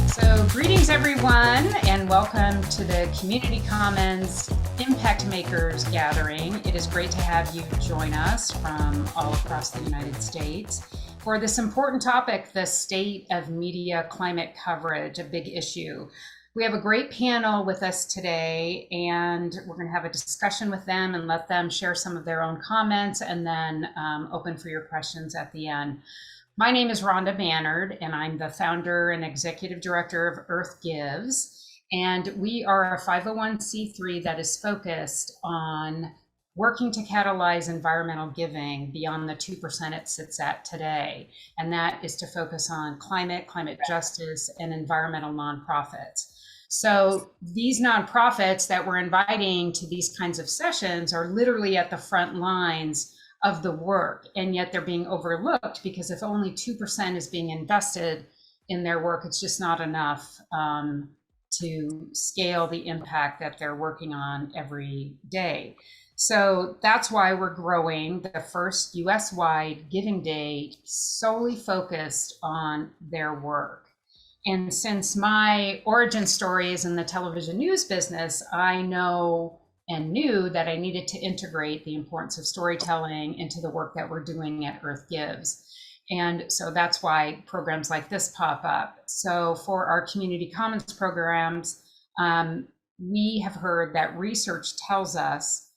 So greetings everyone, and welcome to the Community Commons Impact Makers Gathering. It is great to have you join us from all across the United States for this important topic, the state of media climate coverage, a big issue. We have a great panel with us today, and we're going to have a discussion with them and let them share some of their own comments, and then open for your questions at the end. My name is Rhonda Bannard, and I'm the founder and executive director of Earth Gives. And we are a 501c3 that is focused on working to catalyze environmental giving beyond the 2% it sits at today. And that is to focus on climate justice, and environmental nonprofits. So these nonprofits that we're inviting to these kinds of sessions are literally at the front lines of the work, and yet they're being overlooked because if only 2% is being invested in their work, it's just not enough to scale the impact that they're working on every day. So that's why we're growing the first US-wide Giving Day solely focused on their work. And since my origin story is in the television news business, I know and knew that I needed to integrate the importance of storytelling into the work that we're doing at Earth Gives. And so that's why programs like this pop up. So for our community commons programs, we have heard that research tells us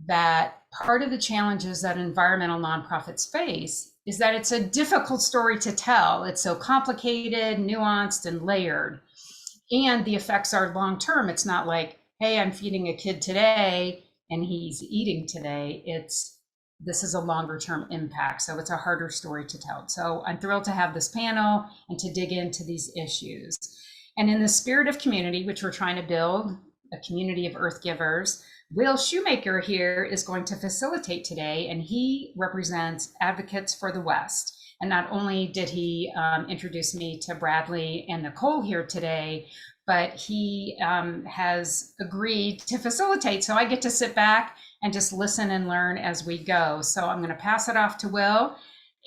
that part of the challenges that environmental nonprofits face is that it's a difficult story to tell. It's so complicated, nuanced, and layered. And the effects are long-term. It's not like, hey, I'm feeding a kid today and he's eating today. This is a longer term impact. So it's a harder story to tell. So I'm thrilled to have this panel and to dig into these issues. And in the spirit of community, which we're trying to build, a community of Earth Givers, Will Shoemaker here is going to facilitate today, and he represents Advocates for the West. And not only did he introduce me to Bradley and Nicole here today, but he has agreed to facilitate. So I get to sit back and just listen and learn as we go. So I'm going to pass it off to Will.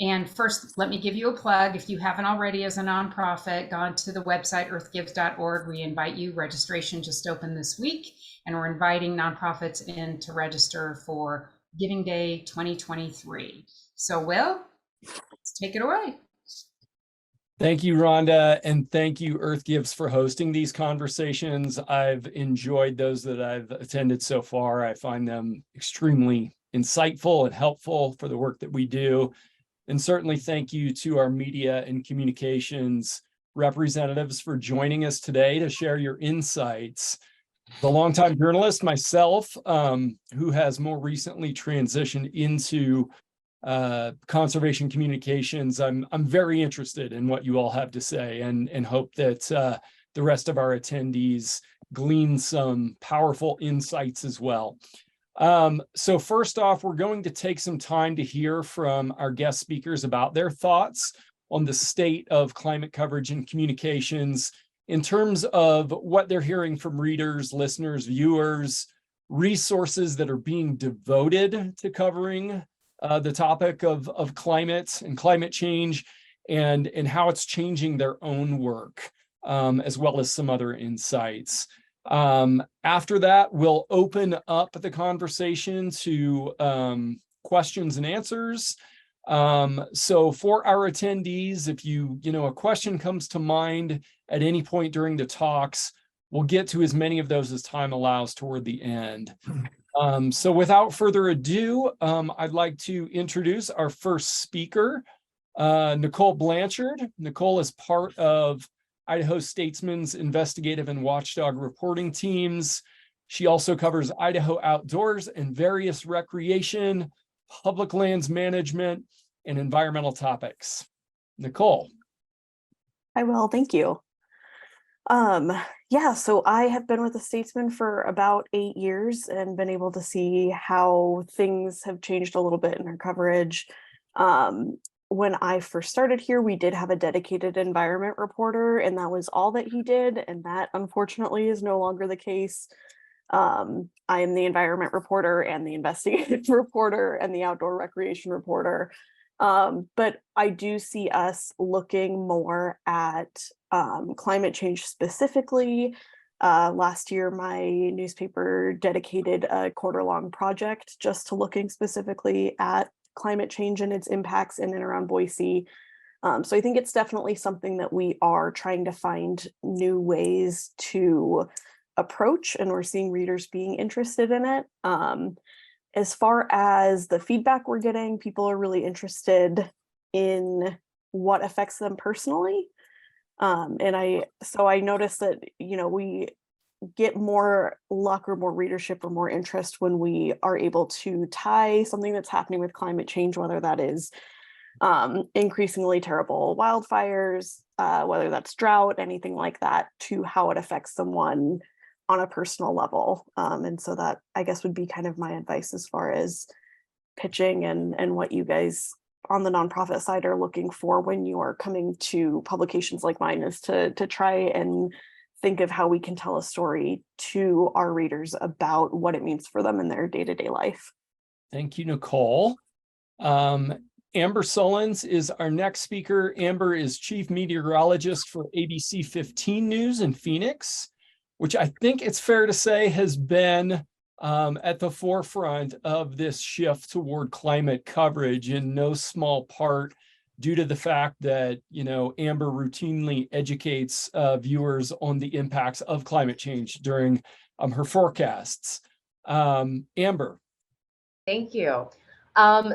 And first, let me give you a plug. If you haven't already, as a nonprofit, gone to the website earthgives.org, we invite you. Registration just opened this week, and we're inviting nonprofits in to register for Giving Day 2023. So Will, let's take it away. Thank you, Rhonda, and thank you, Earth Gives, for hosting these conversations. I've enjoyed those that I've attended so far. I find them extremely insightful and helpful for the work that we do. And certainly thank you to our media and communications representatives for joining us today to share your insights. The longtime journalist myself, who has more recently transitioned into conservation communications, I'm very interested in what you all have to say, and hope that the rest of our attendees glean some powerful insights as well. So first off, we're going to take some time to hear from our guest speakers about their thoughts on the state of climate coverage and communications in terms of what they're hearing from readers, listeners, viewers, resources that are being devoted to covering the topic of climate and climate change, and how it's changing their own work, as well as some other insights. After that, we'll open up the conversation to questions and answers. So for our attendees, if a question comes to mind at any point during the talks, we'll get to as many of those as time allows toward the end. So without further ado, I'd like to introduce our first speaker, Nicole Blanchard. Nicole is part of Idaho Statesman's investigative and watchdog reporting teams. She also covers Idaho outdoors and various recreation, public lands management, and environmental topics. Nicole. I will, thank you. Yeah, so I have been with the Statesman for about 8 years and been able to see how things have changed a little bit in our coverage. When I first started here, we did have a dedicated environment reporter, and that was all that he did. And that unfortunately is no longer the case. I am the environment reporter and the investigative reporter and the outdoor recreation reporter. But I do see us looking more at climate change specifically. Last year, my newspaper dedicated a quarter-long project just to looking specifically at climate change and its impacts in and around Boise. So I think it's definitely something that we are trying to find new ways to approach, and we're seeing readers being interested in it. As far as the feedback we're getting, people are really interested in what affects them personally. So I noticed that, we get more luck or more readership or more interest when we are able to tie something that's happening with climate change, whether that is increasingly terrible wildfires, whether that's drought, anything like that, to how it affects someone on a personal level. And so that, I guess, would be kind of my advice as far as pitching and what you guys on the nonprofit side are looking for when you are coming to publications like mine, is to try and think of how we can tell a story to our readers about what it means for them in their day-to-day life. Thank you, Nicole. Amber Sullins is our next speaker. Amber is chief meteorologist for ABC 15 News in Phoenix, which I think it's fair to say has been at the forefront of this shift toward climate coverage, in no small part due to the fact that, Amber routinely educates viewers on the impacts of climate change during her forecasts. Amber. Thank you.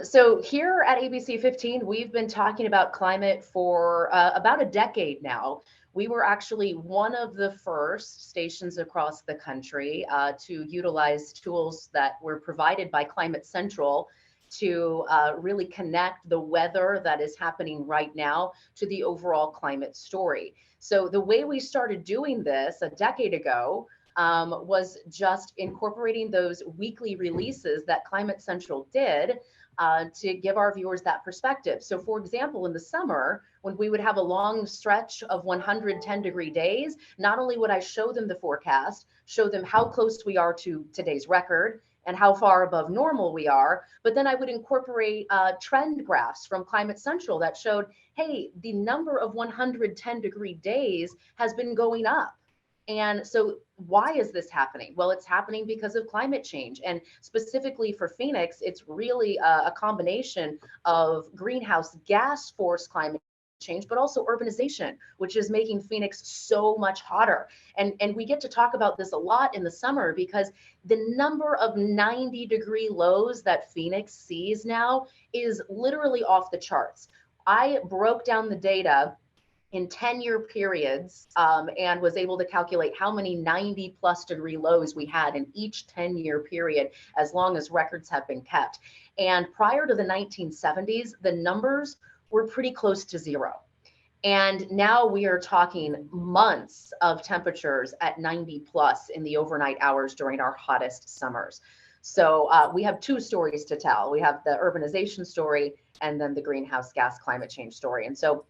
So here at ABC 15, we've been talking about climate for about a decade now. We were actually one of the first stations across the country to utilize tools that were provided by Climate Central to really connect the weather that is happening right now to the overall climate story. So the way we started doing this a decade ago was just incorporating those weekly releases that Climate Central did to give our viewers that perspective. So for example, in the summer, when we would have a long stretch of 110-degree days, not only would I show them the forecast, show them how close we are to today's record and how far above normal we are, but then I would incorporate trend graphs from Climate Central that showed, hey, the number of 110-degree days has been going up. And so why is this happening? Well, it's happening because of climate change. And specifically for Phoenix, it's really a combination of greenhouse gas forced climate change, but also urbanization, which is making Phoenix so much hotter. And we get to talk about this a lot in the summer because the number of 90-degree lows that Phoenix sees now is literally off the charts. I broke down the data in 10-year periods and was able to calculate how many 90-plus-degree lows we had in each 10-year period, as long as records have been kept. And prior to the 1970s, the numbers were pretty close to zero. And now we are talking months of temperatures at 90 plus in the overnight hours during our hottest summers. So we have two stories to tell. We have the urbanization story and then the greenhouse gas climate change story. And so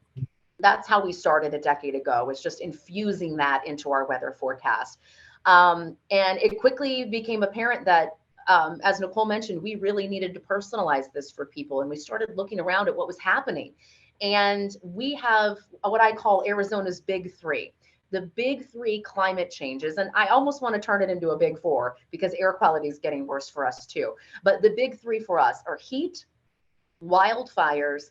that's how we started a decade ago, was just infusing that into our weather forecast. And it quickly became apparent that, as Nicole mentioned, we really needed to personalize this for people. And we started looking around at what was happening. And we have what I call Arizona's big three. The big three climate changes, and I almost want to turn it into a big four because air quality is getting worse for us too. But the big three for us are heat, wildfires,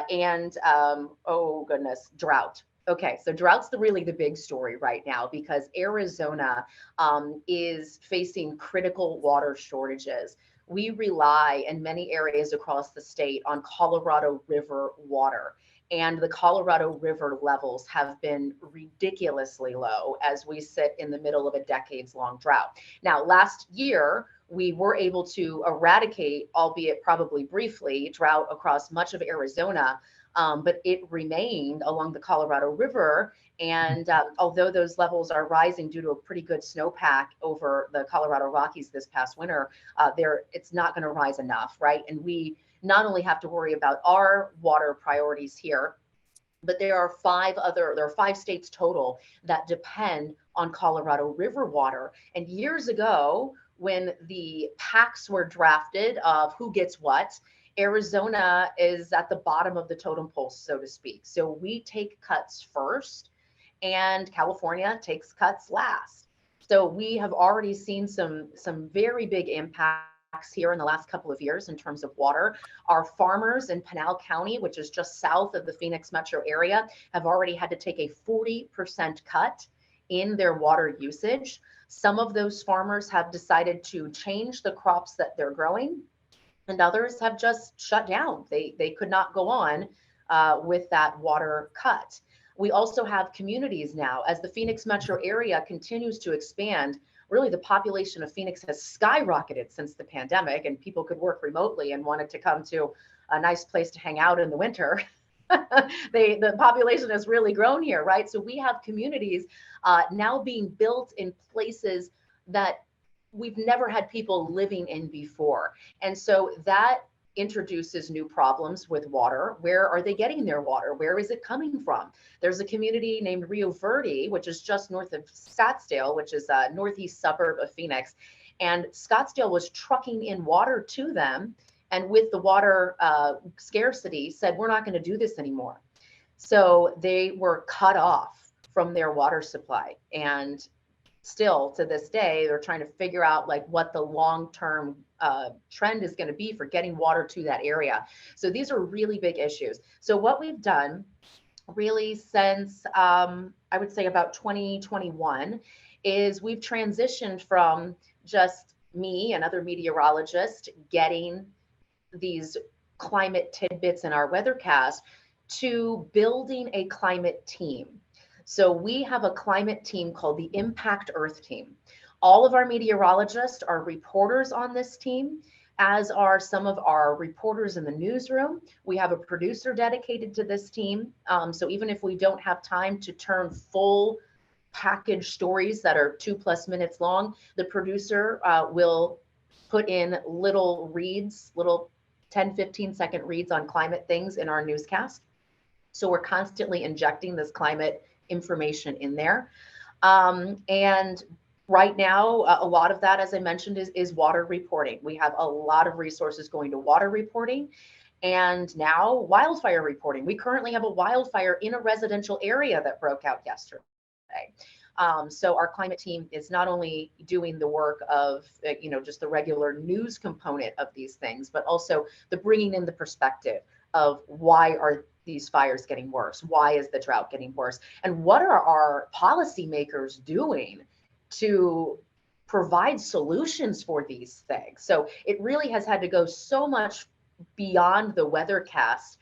and oh goodness, drought. Okay, so drought's really the big story right now because Arizona is facing critical water shortages. We rely in many areas across the state on Colorado River water. And the Colorado River levels have been ridiculously low as we sit in the middle of a decades-long drought. Now, last year, we were able to eradicate, albeit probably briefly, drought across much of Arizona, but it remained along the Colorado River. And although those levels are rising due to a pretty good snowpack over the Colorado Rockies this past winter, it's not going to rise enough, right? And we not only have to worry about our water priorities here, but there are five states total that depend on Colorado River water. And years ago, when the packs were drafted of who gets what, Arizona is at the bottom of the totem pole, so to speak. So we take cuts first, and California takes cuts last. So we have already seen some very big impacts here in the last couple of years in terms of water. Our farmers in Pinal County, which is just south of the Phoenix metro area, have already had to take a 40% cut in their water usage. Some of those farmers have decided to change the crops that they're growing, and others have just shut down. They could not go on with that water cut. We also have communities now, as the Phoenix metro area continues to expand. Really, the population of Phoenix has skyrocketed since the pandemic, and people could work remotely and wanted to come to a nice place to hang out in the winter. The population has really grown here, right? So we have communities now being built in places that we've never had people living in before. And so that introduces new problems with water. Where are they getting their water? Where is it coming from? There's a community named Rio Verde, which is just north of Scottsdale, which is a northeast suburb of Phoenix. And Scottsdale was trucking in water to them. And with the water scarcity, said, we're not going to do this anymore. So they were cut off from their water supply. And still to this day, they're trying to figure out like what the long-term trend is going to be for getting water to that area. So these are really big issues. So what we've done really since I would say about 2021 is we've transitioned from just me and other meteorologists getting these climate tidbits in our weathercast to building a climate team. So we have a climate team called the Impact Earth Team. All of our meteorologists are reporters on this team, as are some of our reporters in the newsroom. We have a producer dedicated to this team. So even if we don't have time to turn full package stories that are 2+ minutes long, the producer will put in little reads, little 10-15 second reads on climate things in our newscast. So we're constantly injecting this climate information in there. And right now, a lot of that, as I mentioned, is water reporting. We have a lot of resources going to water reporting, and now wildfire reporting. We currently have a wildfire in a residential area that broke out yesterday. So our climate team is not only doing the work of, just the regular news component of these things, but also the bringing in the perspective of why are these fires getting worse? Why is the drought getting worse? And what are our policymakers doing to provide solutions for these things? So it really has had to go so much beyond the weathercast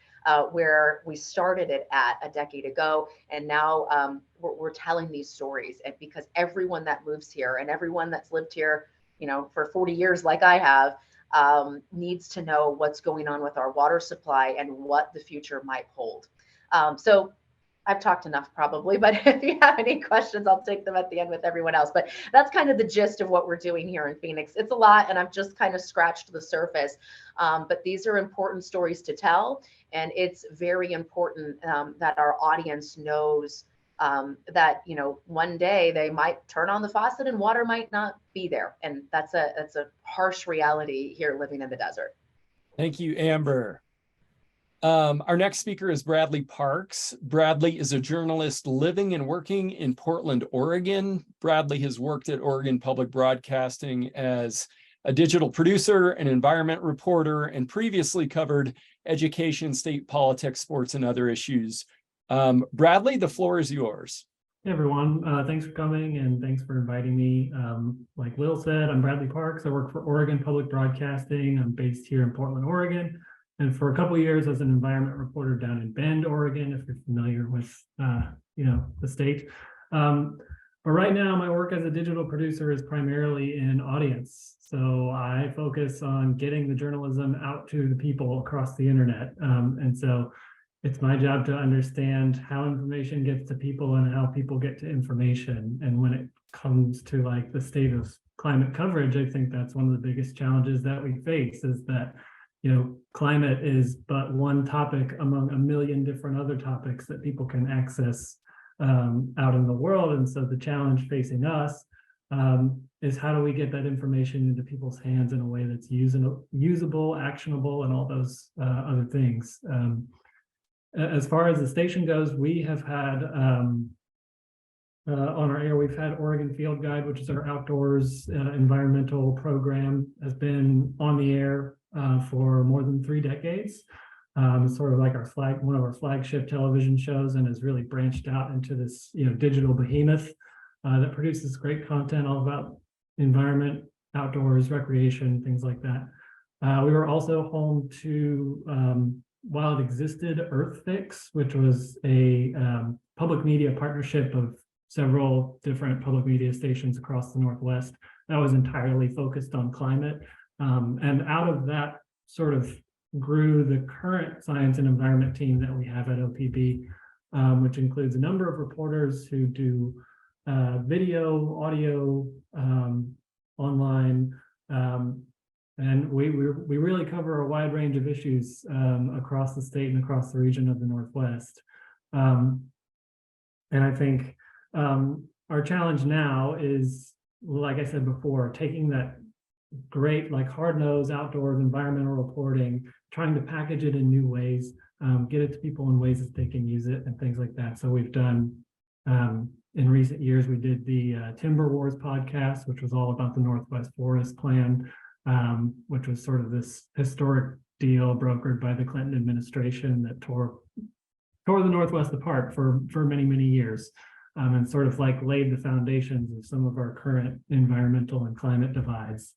where we started it at a decade ago. And now we're telling these stories, and because everyone that moves here and everyone that's lived here, for 40 years, like I have, needs to know what's going on with our water supply and what the future might hold. So I've talked enough probably, but if you have any questions, I'll take them at the end with everyone else. But that's kind of the gist of what we're doing here in Phoenix. It's a lot, and I've just kind of scratched the surface. But these are important stories to tell, and it's very important that our audience knows that one day they might turn on the faucet and water might not be there, and that's a harsh reality here living in the desert. Thank you, Amber. Our next speaker is Bradley Parks. Bradley is a journalist living and working in Portland, Oregon. Bradley has worked at Oregon Public Broadcasting as a digital producer, an environment reporter, and previously covered education, state politics, sports, and other issues. Bradley, the floor is yours. Hey everyone, thanks for coming and thanks for inviting me. Like Will said, I'm Bradley Parks. I work for Oregon Public Broadcasting. I'm based here in Portland, Oregon. And for a couple of years as an environment reporter down in Bend, Oregon, if you're familiar with, the state. But right now my work as a digital producer is primarily in audience. So I focus on getting the journalism out to the people across the internet. And so it's my job to understand how information gets to people and how people get to information. And when it comes to like the state of climate coverage, I think that's one of the biggest challenges that we face is that climate is but one topic among a million different other topics that people can access out in the world. And so the challenge facing us is how do we get that information into people's hands in a way that's usable, actionable, and all those other things. As far as the station goes, we have had on our air, we've had Oregon Field Guide, which is our outdoors environmental program, has been on the air for more than 3 decades. It's sort of like one of our flagship television shows, and has really branched out into this, digital behemoth that produces great content all about environment, outdoors, recreation, things like that. We were also home to, while it existed, EarthFix, which was a public media partnership of several different public media stations across the Northwest that was entirely focused on climate. And out of that sort of grew the current science and environment team that we have at OPB, which includes a number of reporters who do video, audio, online, and we really cover a wide range of issues across the state and across the region of the Northwest. And I think our challenge now is, like I said before, taking that great, like hard-nosed outdoors environmental reporting, trying to package it in new ways, get it to people in ways that they can use it and things like that. So we've done, in recent years, we did the Timber Wars podcast, which was all about the Northwest Forest Plan, which was sort of this historic deal brokered by the Clinton administration that tore the Northwest apart for many, many years. And sort of like laid the foundations of some of our current environmental and climate divides.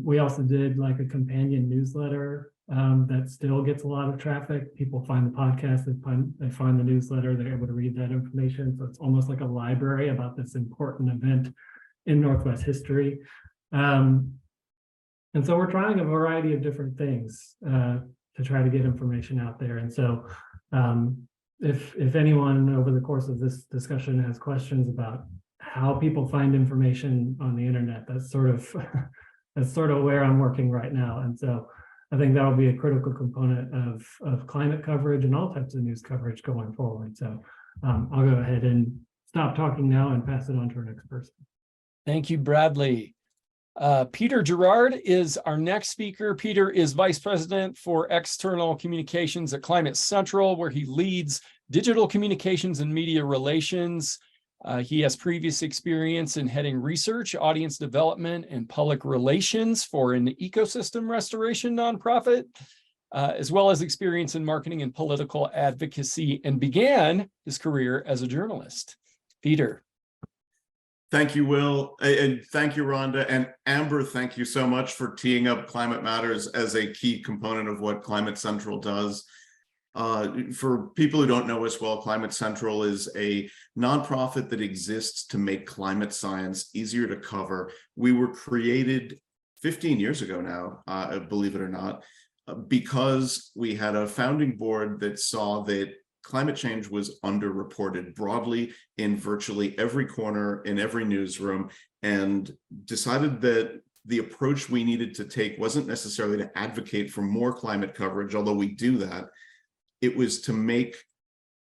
We also did like a companion newsletter that still gets a lot of traffic. People find the podcast, they find the newsletter, they're able to read that information. So it's almost like a library about this important event in Northwest history. And so we're trying a variety of different things to try to get information out there. And so if anyone over the course of this discussion has questions about how people find information on the internet, that's sort of where I'm working right now. And so I think that will be a critical component of climate coverage and all types of news coverage going forward. So I'll go ahead and stop talking now and pass it on to our next person. Thank you, Bradley. Peter Gerard is our next speaker. Peter is Vice President for External Communications at Climate Central, where he leads digital communications and media relations. He has previous experience in heading research, audience development, and public relations for an ecosystem restoration nonprofit, as well as experience in marketing and political advocacy, and began his career as a journalist. Peter. Thank you, Will, and thank you, Rhonda, and Amber, thank you so much for teeing up Climate Matters as a key component of what Climate Central does. For people who don't know us well, Climate Central is a nonprofit that exists to make climate science easier to cover. We were created 15 years ago now, believe it or not, because we had a founding board that saw that climate change was underreported broadly in virtually every corner, in every newsroom, and decided that the approach we needed to take wasn't necessarily to advocate for more climate coverage, although we do that. It was to make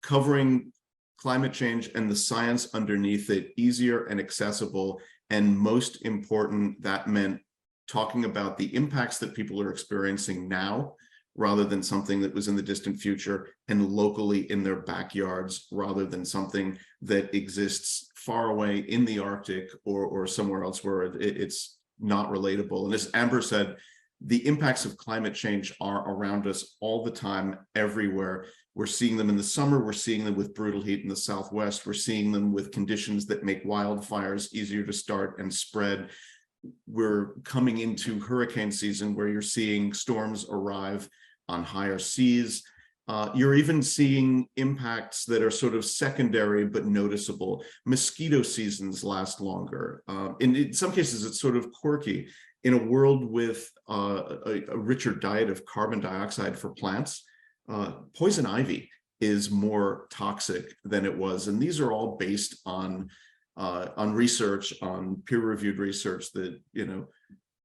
covering climate change and the science underneath it easier and accessible. And most important, that meant talking about the impacts that people are experiencing now, rather than something that was in the distant future, and locally in their backyards, rather than something that exists far away in the Arctic or somewhere else where it's not relatable. And as Amber said, the impacts of climate change are around us all the time, everywhere. We're seeing them in the summer, we're seeing them with brutal heat in the Southwest, we're seeing them with conditions that make wildfires easier to start and spread. We're coming into hurricane season where you're seeing storms arrive on higher seas. You're even seeing impacts that are sort of secondary but noticeable. Mosquito seasons last longer. In some cases, it's sort of quirky. In a world with a richer diet of carbon dioxide for plants, poison ivy is more toxic than it was. And these are all based on research, on peer-reviewed research that,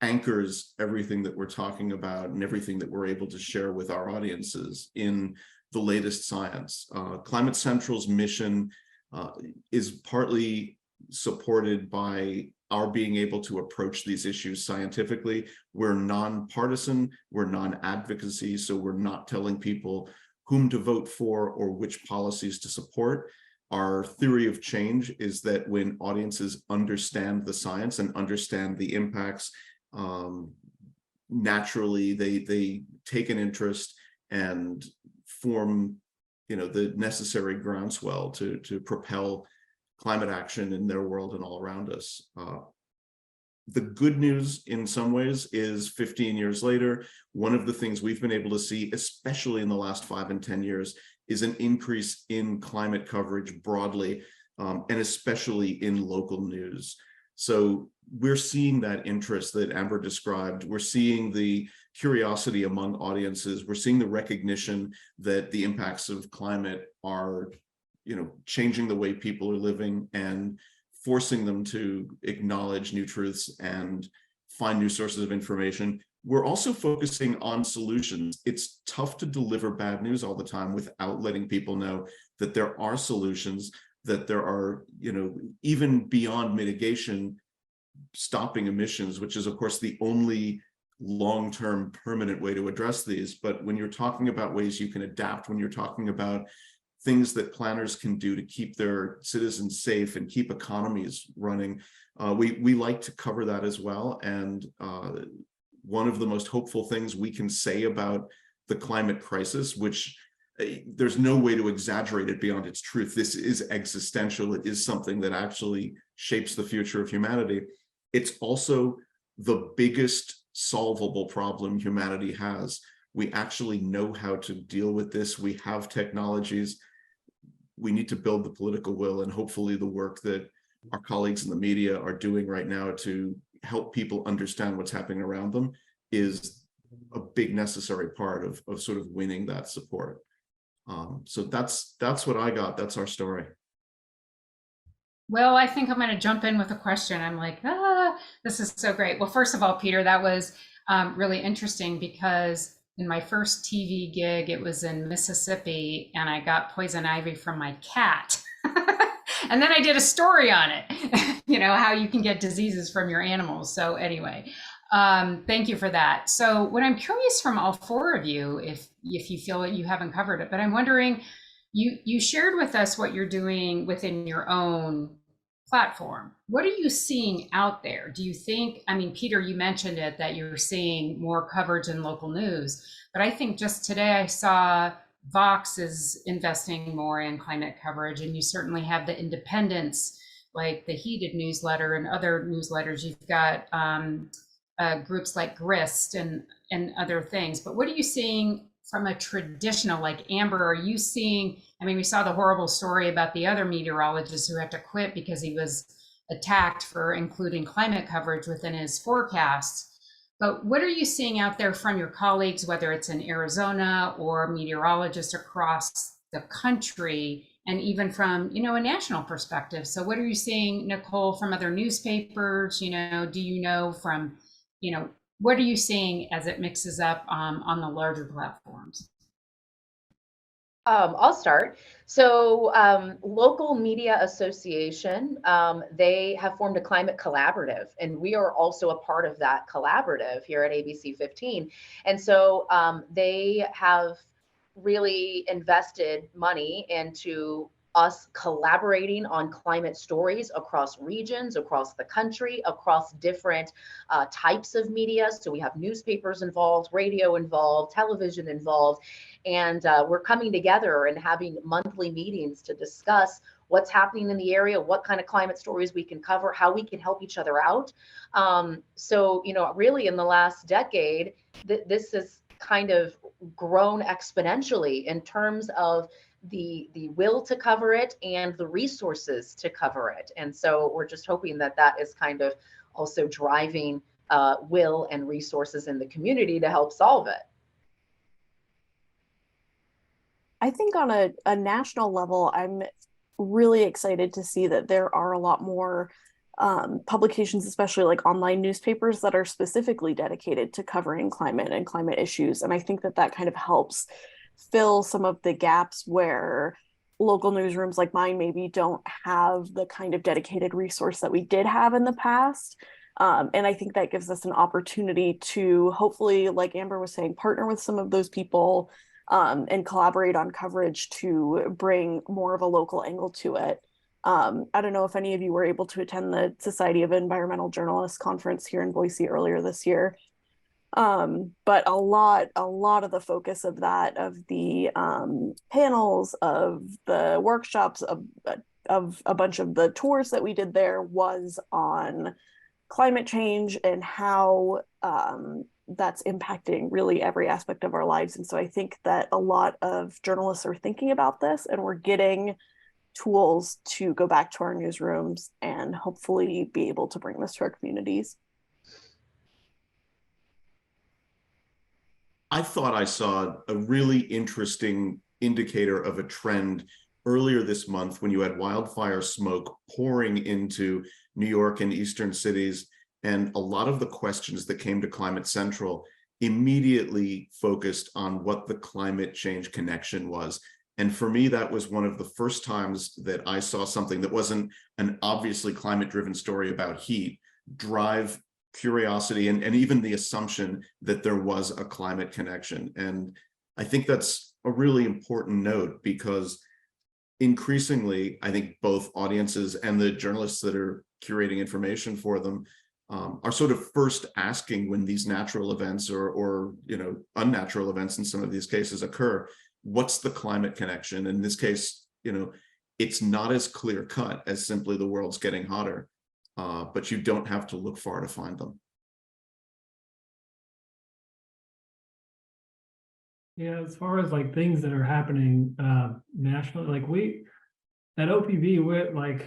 anchors everything that we're talking about and everything that we're able to share with our audiences in the latest science. Climate Central's mission is partly supported by our being able to approach these issues scientifically. We're nonpartisan, we're non-advocacy, so we're not telling people whom to vote for or which policies to support. Our theory of change is that when audiences understand the science and understand the impacts, naturally they take an interest and form, the necessary groundswell to propel climate action in their world and all around us. The good news in some ways is 15 years later, one of the things we've been able to see, especially in the last 5 and 10 years, is an increase in climate coverage broadly, and especially in local news. So we're seeing that interest that Amber described. We're seeing the curiosity among audiences. We're seeing the recognition that the impacts of climate are, changing the way people are living and forcing them to acknowledge new truths and find new sources of information. We're also focusing on solutions. It's tough to deliver bad news all the time without letting people know that there are solutions, that there are, even beyond mitigation, stopping emissions, which is of course the only long-term permanent way to address these. But when you're talking about ways you can adapt, when you're talking about things that planners can do to keep their citizens safe and keep economies running, we like to cover that as well. And one of the most hopeful things we can say about the climate crisis, which there's no way to exaggerate it beyond its truth. This is existential. It is something that actually shapes the future of humanity. It's also the biggest solvable problem humanity has. We actually know how to deal with this. We have technologies. We need to build the political will, and hopefully the work that our colleagues in the media are doing right now to help people understand what's happening around them is a big necessary part of sort of winning that support. So that's what I got. That's our story. Well, I think I'm going to jump in with a question. I'm like, this is so great. Well, first of all, Peter, that was really interesting because in my first TV gig, it was in Mississippi, and I got poison ivy from my cat. And then I did a story on it, how you can get diseases from your animals. So anyway, thank you for that. So what I'm curious from all four of you, if you feel that you haven't covered it, but I'm wondering, you shared with us what you're doing within your own platform. What are you seeing out there? Do you think, Peter, you mentioned it, that you're seeing more coverage in local news, but I think just today I saw Vox is investing more in climate coverage, and you certainly have the independents, like the Heated newsletter and other newsletters. You've got groups like Grist and other things. But what are you seeing from a traditional, like Amber, are you seeing, we saw the horrible story about the other meteorologist who had to quit because he was attacked for including climate coverage within his forecasts. But what are you seeing out there from your colleagues, whether it's in Arizona or meteorologists across the country, and even from, a national perspective? So what are you seeing, Nicole, from other newspapers? Do you know from, what are you seeing as it mixes up on the larger platforms? I'll start. So Local Media Association, they have formed a climate collaborative, and we are also a part of that collaborative here at ABC 15. And so they have really invested money into us collaborating on climate stories across regions, across the country, across different types of media. So we have newspapers involved, radio involved, television involved, and we're coming together and having monthly meetings to discuss what's happening in the area, what kind of climate stories we can cover, how we can help each other out. So, really in the last decade, this has kind of grown exponentially in terms of the will to cover it and the resources to cover it. And so we're just hoping that that is kind of also driving will and resources in the community to help solve it. I think on a national level, I'm really excited to see that there are a lot more publications, especially like online newspapers, that are specifically dedicated to covering climate and climate issues. And I think that kind of helps fill some of the gaps where local newsrooms like mine maybe don't have the kind of dedicated resource that we did have in the past. And I think that gives us an opportunity to hopefully, like Amber was saying, partner with some of those people and collaborate on coverage to bring more of a local angle to it. I don't know if any of you were able to attend the Society of Environmental Journalists conference here in Boise earlier this year. But a lot of the focus of that, of the panels, of the workshops, of a bunch of the tours that we did there was on climate change and how that's impacting really every aspect of our lives. And so I think that a lot of journalists are thinking about this, and we're getting tools to go back to our newsrooms and hopefully be able to bring this to our communities. I thought I saw a really interesting indicator of a trend earlier this month when you had wildfire smoke pouring into New York and eastern cities. And a lot of the questions that came to Climate Central immediately focused on what the climate change connection was. And for me, that was one of the first times that I saw something that wasn't an obviously climate-driven story about heat drive curiosity and even the assumption that there was a climate connection. And I think that's a really important note, because increasingly, I think both audiences and the journalists that are curating information for them are sort of first asking when these natural events or unnatural events in some of these cases occur, what's the climate connection? In this case, it's not as clear cut as simply the world's getting hotter, but you don't have to look far to find them. Yeah, as far as like things that are happening nationally, like we at OPB, we're like,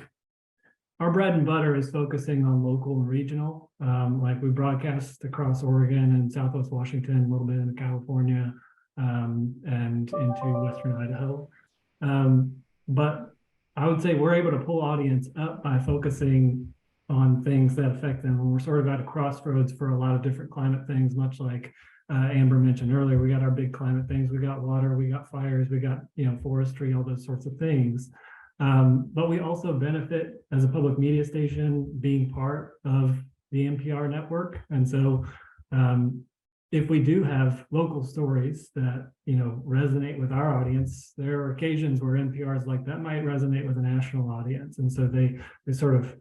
our bread and butter is focusing on local and regional. Like we broadcast across Oregon and Southwest Washington, a little bit into California, and into Western Idaho. But I would say we're able to pull audience up by focusing on things that affect them. And we're sort of at a crossroads for a lot of different climate things, much like Amber mentioned earlier. We got our big climate things, we got water, we got fires, we got forestry, all those sorts of things. But we also benefit as a public media station being part of the NPR network. And so if we do have local stories that resonate with our audience, there are occasions where NPR is like, that might resonate with a national audience. And so they sort of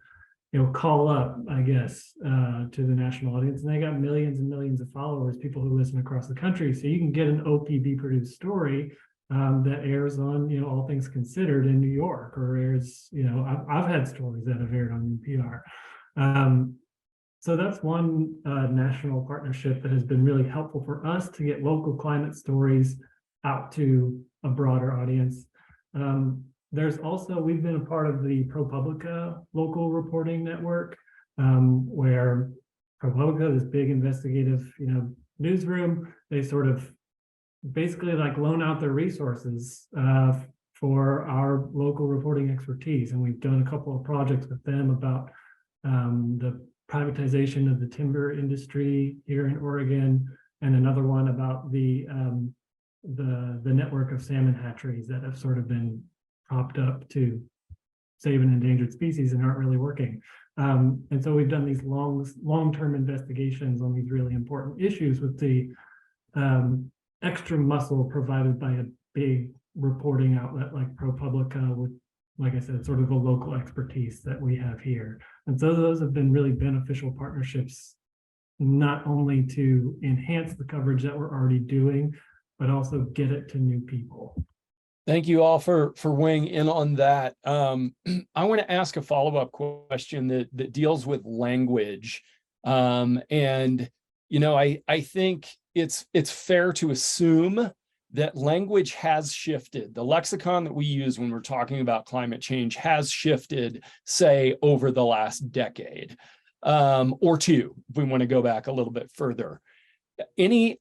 call up, I guess, to the national audience, and they got millions and millions of followers, people who listen across the country. So you can get an OPB produced story that airs on, All Things Considered in New York, or airs, I've had stories that have aired on NPR. So that's one national partnership that has been really helpful for us to get local climate stories out to a broader audience. There's also, we've been a part of the ProPublica local reporting network, where ProPublica, this big investigative, newsroom, they sort of basically like loan out their resources for our local reporting expertise. And we've done a couple of projects with them about the privatization of the timber industry here in Oregon, and another one about the network of salmon hatcheries that have sort of been propped up to save an endangered species and aren't really working. And so we've done these long-term investigations on these really important issues with the extra muscle provided by a big reporting outlet like ProPublica, with, like I said, sort of the local expertise that we have here. And so those have been really beneficial partnerships, not only to enhance the coverage that we're already doing, but also get it to new people. Thank you all for weighing in on that. I want to ask a follow-up question that deals with language. And, I think it's fair to assume that language has shifted. The lexicon that we use when we're talking about climate change has shifted, say, over the last decade or two, if we want to go back a little bit further. Any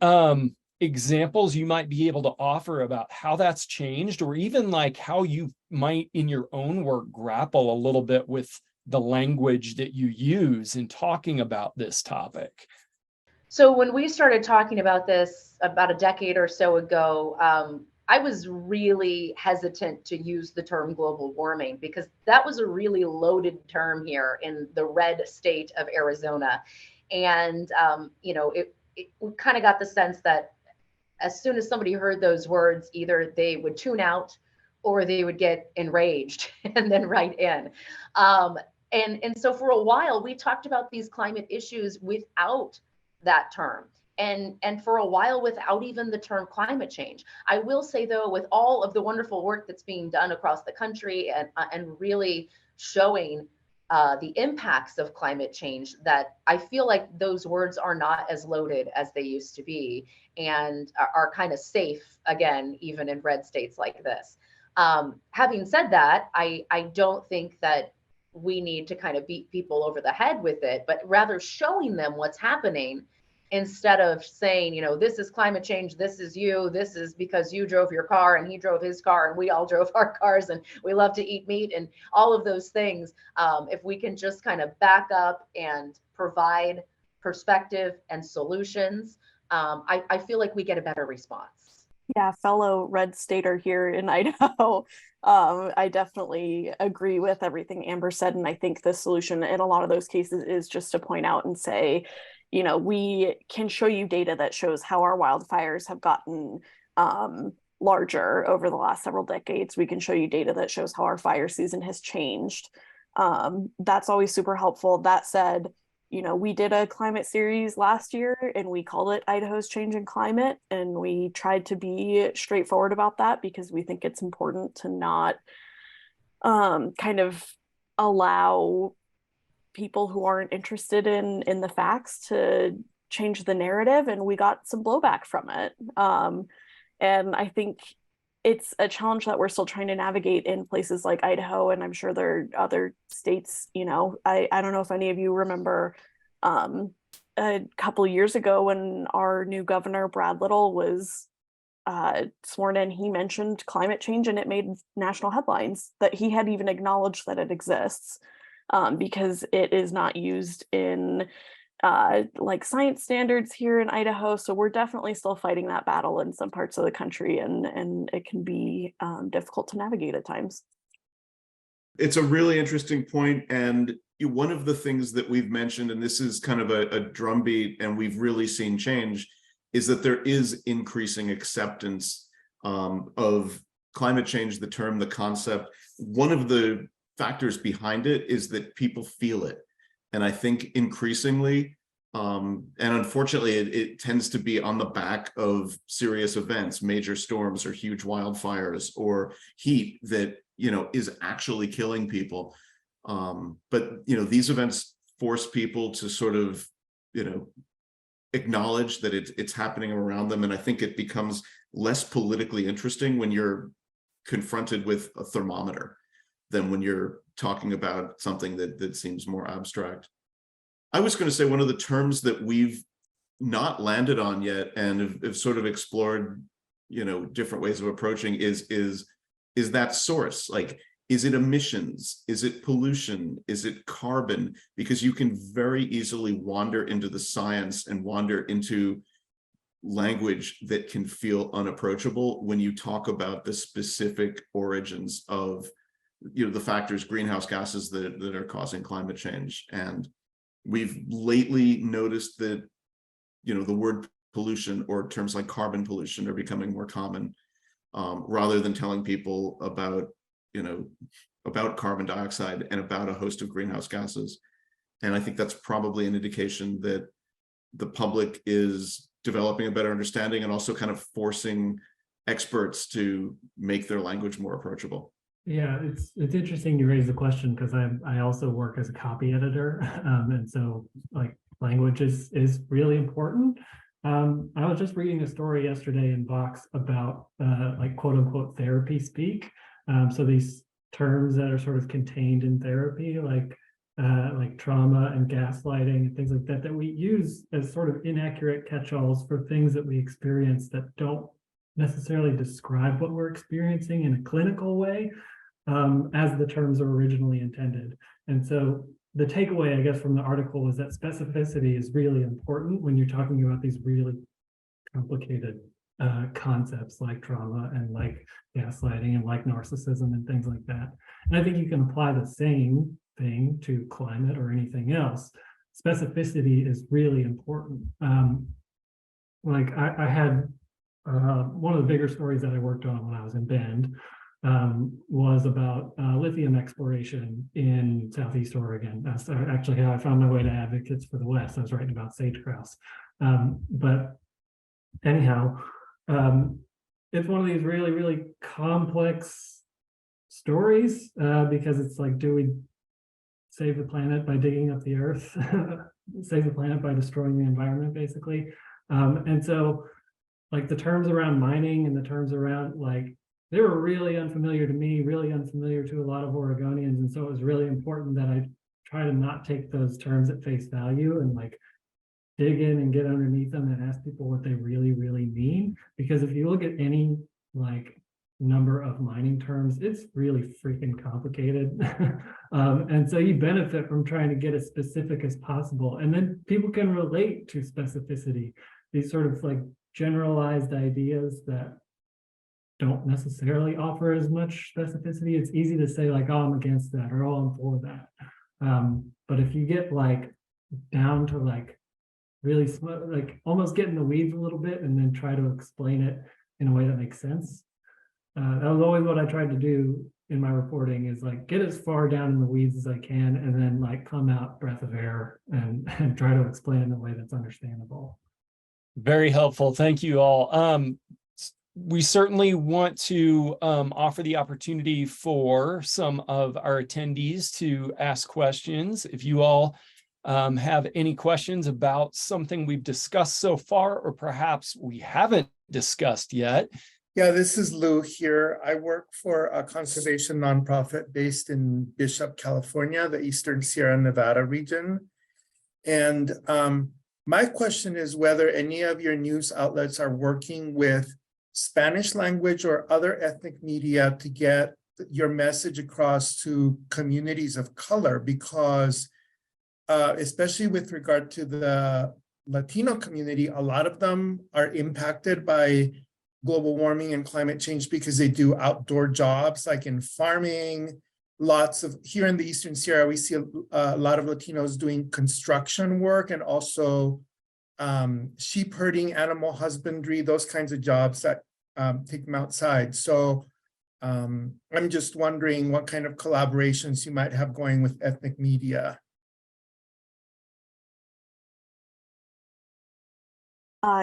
examples you might be able to offer about how that's changed, or even like how you might in your own work grapple a little bit with the language that you use in talking about this topic? So when we started talking about this about a decade or so ago, I was really hesitant to use the term global warming because that was a really loaded term here in the red state of Arizona. And, we kind of got the sense that as soon as somebody heard those words, either they would tune out or they would get enraged and then write in. And so for a while, we talked about these climate issues without that term. And for a while without even the term climate change. I will say though, with all of the wonderful work that's being done across the country and really showing the impacts of climate change, that I feel like those words are not as loaded as they used to be and are kind of safe again, even in red states like this. Having said that, I don't think that we need to kind of beat people over the head with it, but rather showing them what's happening instead of saying, this is climate change, this is you, this is because you drove your car and he drove his car and we all drove our cars and we love to eat meat and all of those things. If we can just kind of back up and provide perspective and solutions, I feel like we get a better response. Yeah, fellow red stater here in Idaho. I definitely agree with everything Amber said. And I think the solution in a lot of those cases is just to point out and say, we can show you data that shows how our wildfires have gotten larger over the last several decades. We can show you data that shows how our fire season has changed. That's always super helpful. That said, we did a climate series last year and we called it Idaho's Changing Climate. And we tried to be straightforward about that because we think it's important to not kind of allow people who aren't interested in the facts to change the narrative. And we got some blowback from it. And I think it's a challenge that we're still trying to navigate in places like Idaho, and I'm sure there are other states. I don't know if any of you remember a couple of years ago when our new governor, Brad Little, was sworn in, he mentioned climate change and it made national headlines that he had even acknowledged that it exists, because it is not used in like science standards here in Idaho. So we're definitely still fighting that battle in some parts of the country, and it can be difficult to navigate at times. It's a really interesting point, and one of the things that we've mentioned, and this is kind of a drumbeat, and we've really seen change, is that there is increasing acceptance of climate change, the term, the concept. One of the factors behind it is that people feel it. And I think increasingly, and unfortunately, it tends to be on the back of serious events, major storms or huge wildfires or heat that, is actually killing people. But, these events force people to sort of, acknowledge that it's happening around them. And I think it becomes less politically interesting when you're confronted with a thermometer than when you're talking about something that seems more abstract. I was going to say one of the terms that we've not landed on yet and have sort of explored, different ways of approaching is that source. Like, is it emissions? Is it pollution? Is it carbon? Because you can very easily wander into the science and wander into language that can feel unapproachable when you talk about the specific origins of, the factors, greenhouse gases that are causing climate change. And we've lately noticed that, the word pollution or terms like carbon pollution are becoming more common, rather than telling people about carbon dioxide and about a host of greenhouse gases. And I think that's probably an indication that the public is developing a better understanding and also kind of forcing experts to make their language more approachable. Yeah, it's interesting you raise the question because I also work as a copy editor, and so like language is really important. I was just reading a story yesterday in Vox about like quote unquote therapy speak. So these terms that are sort of contained in therapy, like trauma and gaslighting and things like that we use as sort of inaccurate catch-alls for things that we experience that don't necessarily describe what we're experiencing in a clinical way, as the terms are originally intended. And so the takeaway, I guess, from the article is that specificity is really important when you're talking about these really complicated concepts like trauma and like gaslighting and like narcissism and things like that. And I think you can apply the same thing to climate or anything else. Specificity is really important. Like I had one of the bigger stories that I worked on when I was in Bend was about lithium exploration in Southeast Oregon. That's actually how I found my way to Advocates for the West. I was writing about sage grouse. But anyhow, it's one of these really, really complex stories because it's like, do we save the planet by digging up the earth? Save the planet by destroying the environment, basically. And so like the terms around mining and the terms around like, they were really unfamiliar to me, really unfamiliar to a lot of Oregonians. And so it was really important that I try to not take those terms at face value and like dig in and get underneath them and ask people what they really, really mean. Because if you look at any like number of mining terms, it's really freaking complicated. And so you benefit from trying to get as specific as possible. And then people can relate to specificity, these sort of like generalized ideas that don't necessarily offer as much specificity. It's easy to say like, oh, I'm against that or oh, I'm for that. But if you get like down to like really like almost get in the weeds a little bit and then try to explain it in a way that makes sense. That was always what I tried to do in my reporting is like get as far down in the weeds as I can and then like come out breath of air and try to explain it in a way that's understandable. Very helpful. Thank you all. We certainly want to offer the opportunity for some of our attendees to ask questions. If you all have any questions about something we've discussed so far, or perhaps we haven't discussed yet. Yeah, this is Lou here. I work for a conservation nonprofit based in Bishop, California, the Eastern Sierra Nevada region. And my question is whether any of your news outlets are working with Spanish language or other ethnic media to get your message across to communities of color, because especially with regard to the Latino community, a lot of them are impacted by global warming and climate change because they do outdoor jobs like in farming. Lots of here in the Eastern Sierra, we see a lot of Latinos doing construction work and also sheep herding, animal husbandry, those kinds of jobs that take them outside. So I'm just wondering what kind of collaborations you might have going with ethnic media.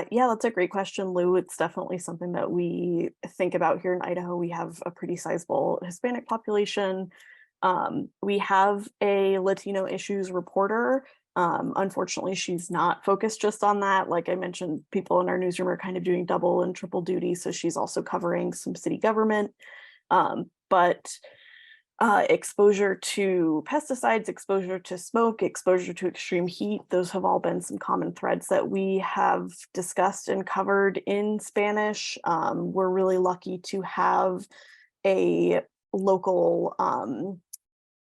Yeah, that's a great question, Lou. It's definitely something that we think about here in Idaho. We have a pretty sizable Hispanic population. We have a Latino issues reporter. Unfortunately, she's not focused just on that. Like I mentioned, people in our newsroom are kind of doing double and triple duty. So she's also covering some city government. But exposure to pesticides, exposure to smoke, exposure to extreme heat, those have all been some common threads that we have discussed and covered in Spanish. We're really lucky to have a local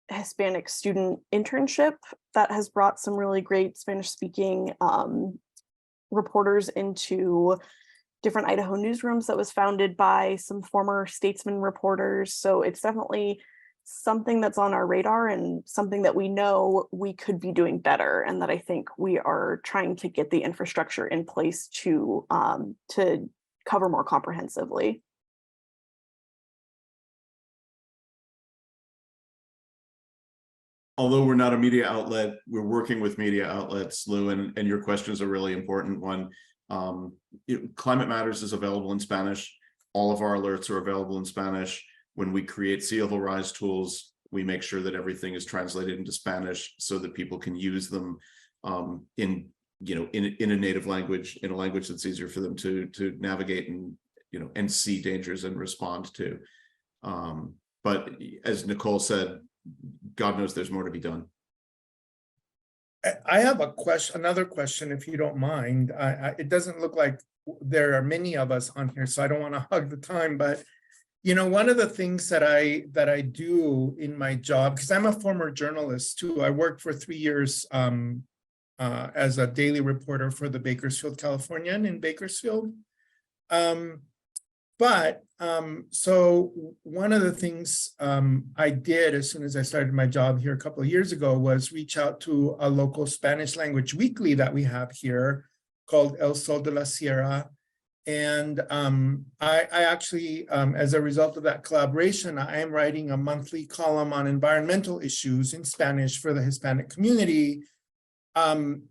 Hispanic student internship that has brought some really great Spanish speaking reporters into different Idaho newsrooms that was founded by some former statesman reporters. So it's definitely something that's on our radar and something that we know we could be doing better, and that I think we are trying to get the infrastructure in place to cover more comprehensively. Although we're not a media outlet, we're working with media outlets, Lou, and your question is a really important one. Climate Matters is available in Spanish. All of our alerts are available in Spanish. When we create sea level rise tools, we make sure that everything is translated into Spanish so that people can use them in a native language, in a language that's easier for them to navigate and see dangers and respond to. But as Nicole said, God knows there's more to be done. I have another question, if you don't mind. It doesn't look like there are many of us on here, so I don't want to hog the time, but one of the things that I do in my job, because I'm a former journalist too, I worked for 3 years as a daily reporter for the Bakersfield Californian in Bakersfield. So one of the things I did as soon as I started my job here a couple of years ago was reach out to a local Spanish language weekly that we have here called El Sol de la Sierra. And I actually, as a result of that collaboration, I am writing a monthly column on environmental issues in Spanish for the Hispanic community. And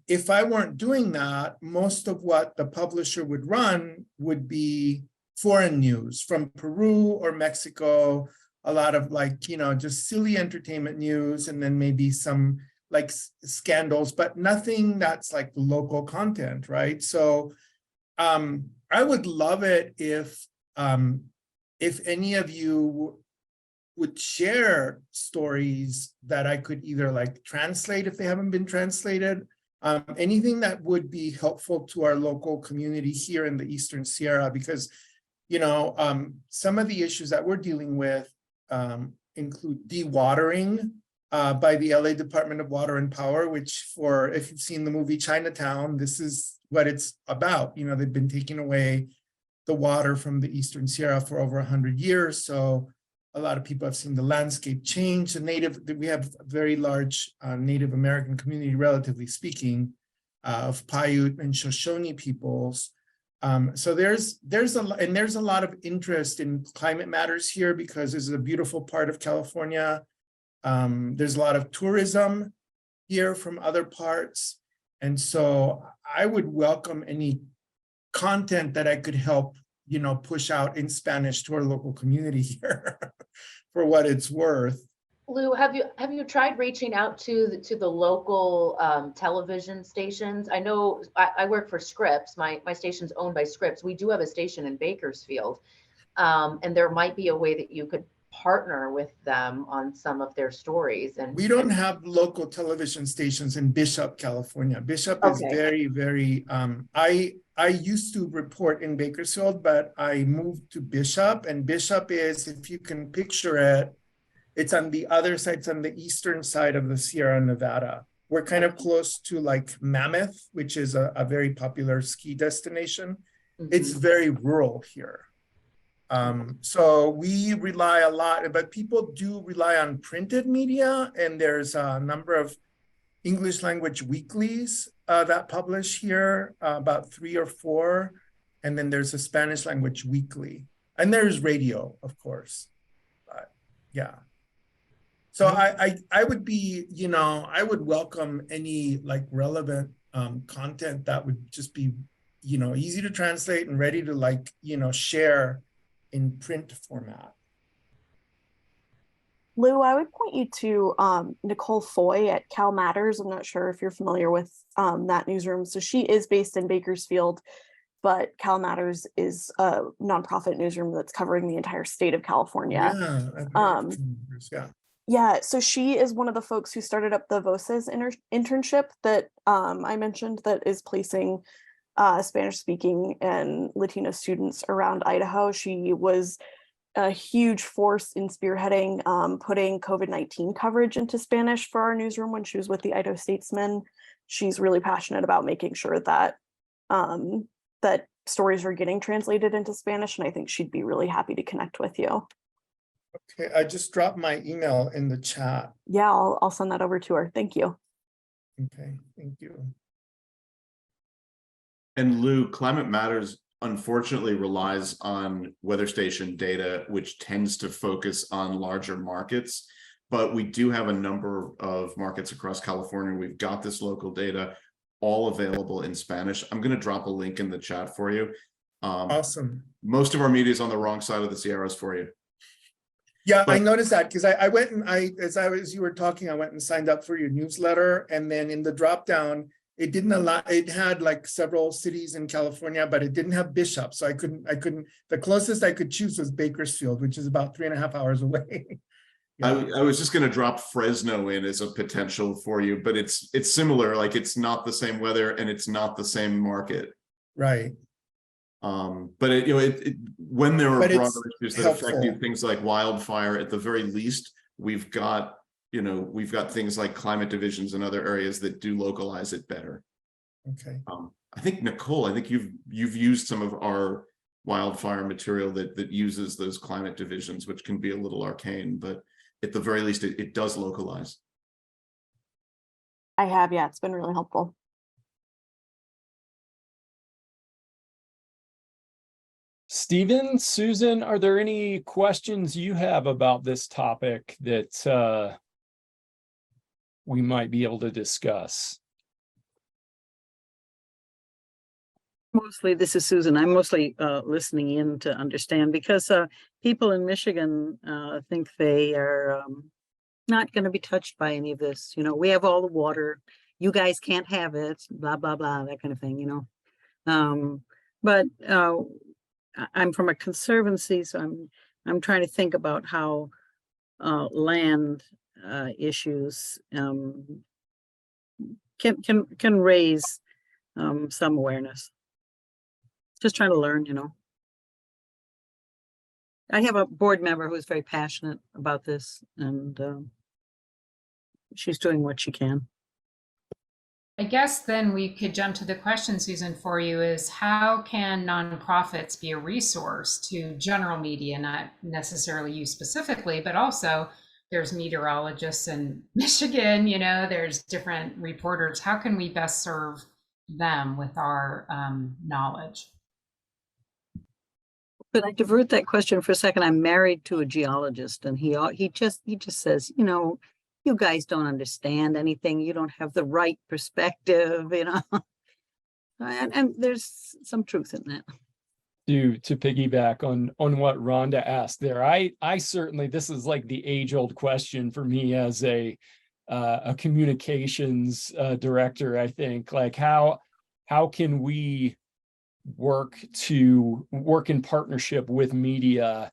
if I weren't doing that, most of what the publisher would run would be foreign news from Peru or Mexico, a lot of like, just silly entertainment news, and then maybe some like scandals, but nothing that's like local content, right? So I would love it if any of you would share stories that I could either like translate if they haven't been translated, anything that would be helpful to our local community here in the Eastern Sierra, because, some of the issues that we're dealing with include dewatering by the LA Department of Water and Power, which if you've seen the movie Chinatown, this is what it's about. They've been taking away the water from the Eastern Sierra for over 100 years. So a lot of people have seen the landscape change. We have a very large Native American community, relatively speaking, of Paiute and Shoshone peoples. So there's a lot of interest in climate matters here because this is a beautiful part of California. There's a lot of tourism here from other parts. And so I would welcome any content that I could help, push out in Spanish to our local community here for what it's worth. Lou, have you tried reaching out to the local television stations? I know I work for Scripps. My station's owned by Scripps. We do have a station in Bakersfield, and there might be a way that you could partner with them on some of their stories. And we don't have local television stations in Bishop, California. Bishop is very, very. I used to report in Bakersfield, but I moved to Bishop, and Bishop is, if you can picture it, it's on the other side, it's on the eastern side of the Sierra Nevada. We're kind of close to like Mammoth, which is a very popular ski destination. Mm-hmm. It's very rural here. So we rely a lot, but people do rely on printed media, and there's a number of English language weeklies that publish here, about 3 or 4, and then there's a Spanish language weekly, and there's radio, of course. But yeah. So I would be, I would welcome any like relevant content that would just be, easy to translate and ready to like, share in print format. Lou, I would point you to Nicole Foy at Cal Matters. I'm not sure if you're familiar with that newsroom. So she is based in Bakersfield, but Cal Matters is a nonprofit newsroom that's covering the entire state of California. Yeah. Yeah, so she is one of the folks who started up the Voces internship that I mentioned, that is placing Spanish-speaking and Latino students around Idaho. She was a huge force in spearheading putting COVID-19 coverage into Spanish for our newsroom when she was with the Idaho Statesman. She's really passionate about making sure that that stories are getting translated into Spanish, and I think she'd be really happy to connect with you. Okay, I just dropped my email in the chat. Yeah, I'll send that over to her. Thank you. Okay, thank you. And Lou, Climate Matters unfortunately relies on weather station data, which tends to focus on larger markets. But we do have a number of markets across California. We've got this local data all available in Spanish. I'm going to drop a link in the chat for you. Awesome. Most of our media is on the wrong side of the Sierras for you. Yeah, I noticed that because I went and as you were talking, I went and signed up for your newsletter, and then in the drop down, it didn't allow. It had like several cities in California, but it didn't have Bishop, so I couldn't. The closest I could choose was Bakersfield, which is about 3.5 hours away. Yeah. I was just going to drop Fresno in as a potential for you, but it's similar. Like it's not the same weather and it's not the same market. Right. But when there are broader issues that helpful. affect you, things like wildfire, at the very least, we've got things like climate divisions in other areas that do localize it better. Okay. I think Nicole, I think you've used some of our wildfire material that uses those climate divisions, which can be a little arcane, but at the very least, it does localize. I have, yeah, it's been really helpful. Stephen, Susan, are there any questions you have about this topic that we might be able to discuss? Mostly, this is Susan. I'm mostly listening in to understand because people in Michigan think they are not going to be touched by any of this. You know, we have all the water. You guys can't have it, blah, blah, blah, that kind of thing, you know. But I'm from a conservancy, so I'm trying to think about how land issues can raise some awareness. Just trying to learn, you know. I have a board member who is very passionate about this, and she's doing what she can. I guess then we could jump to the question, Susan, for you is how can nonprofits be a resource to general media, not necessarily you specifically, but also there's meteorologists in Michigan, you know, there's different reporters. How can we best serve them with our knowledge? Could I divert that question for a second? I'm married to a geologist, and he just says, you know, you guys don't understand anything. You don't have the right perspective, you know. And there's some truth in that. To piggyback on what Rhonda asked there, I certainly, this is like the age-old question for me as a communications director. I think, like, how can we work in partnership with media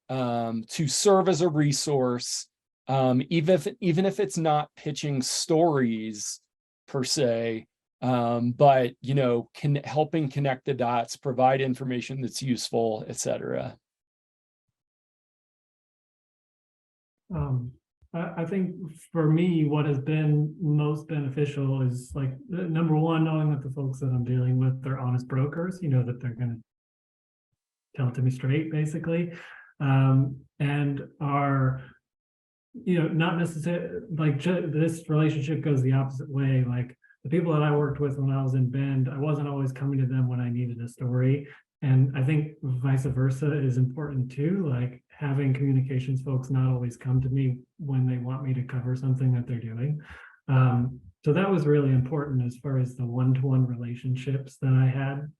to serve as a resource, even if it's not pitching stories per se, but, you know, helping connect the dots, provide information that's useful, etc. I think for me, what has been most beneficial is like number one, knowing that the folks that I'm dealing with, they're honest brokers, you know, that they're going to tell it to me straight, basically, and are, you know, not necessarily like this relationship goes the opposite way. Like the people that I worked with when I was in Bend, I wasn't always coming to them when I needed a story. And I think vice versa is important too, like having communications folks not always come to me when they want me to cover something that they're doing. So that was really important as far as the one-to-one relationships that I had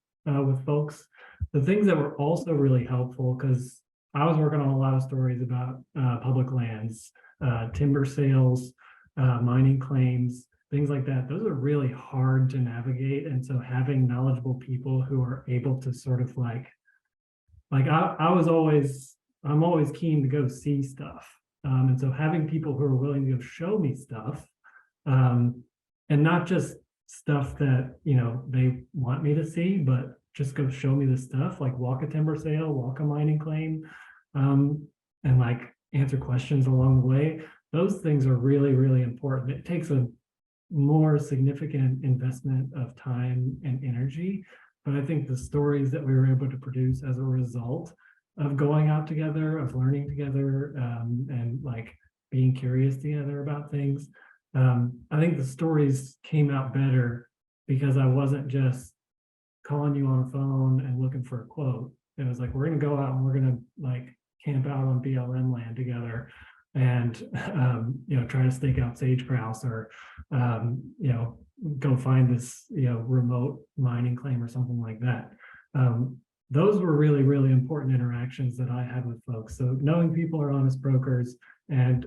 with folks. The things that were also really helpful, because I was working on a lot of stories about public lands, timber sales, mining claims, things like that. Those are really hard to navigate. And so having knowledgeable people who are able to sort of like I'm always keen to go see stuff. And so having people who are willing to go show me stuff, and not just stuff that, you know, they want me to see, but just go show me the stuff, like walk a timber sale, walk a mining claim, and like answer questions along the way. Those things are really, really important. It takes a more significant investment of time and energy, but I think the stories that we were able to produce as a result of going out together, of learning together, and like being curious together about things, I think the stories came out better because I wasn't just calling you on the phone and looking for a quote. It was like, we're going to go out and we're going to like camp out on BLM land together and, you know, try to stake out sage grouse, or, you know, go find this, you know, remote mining claim or something like that. Those were really, really important interactions that I had with folks. So knowing people are honest brokers and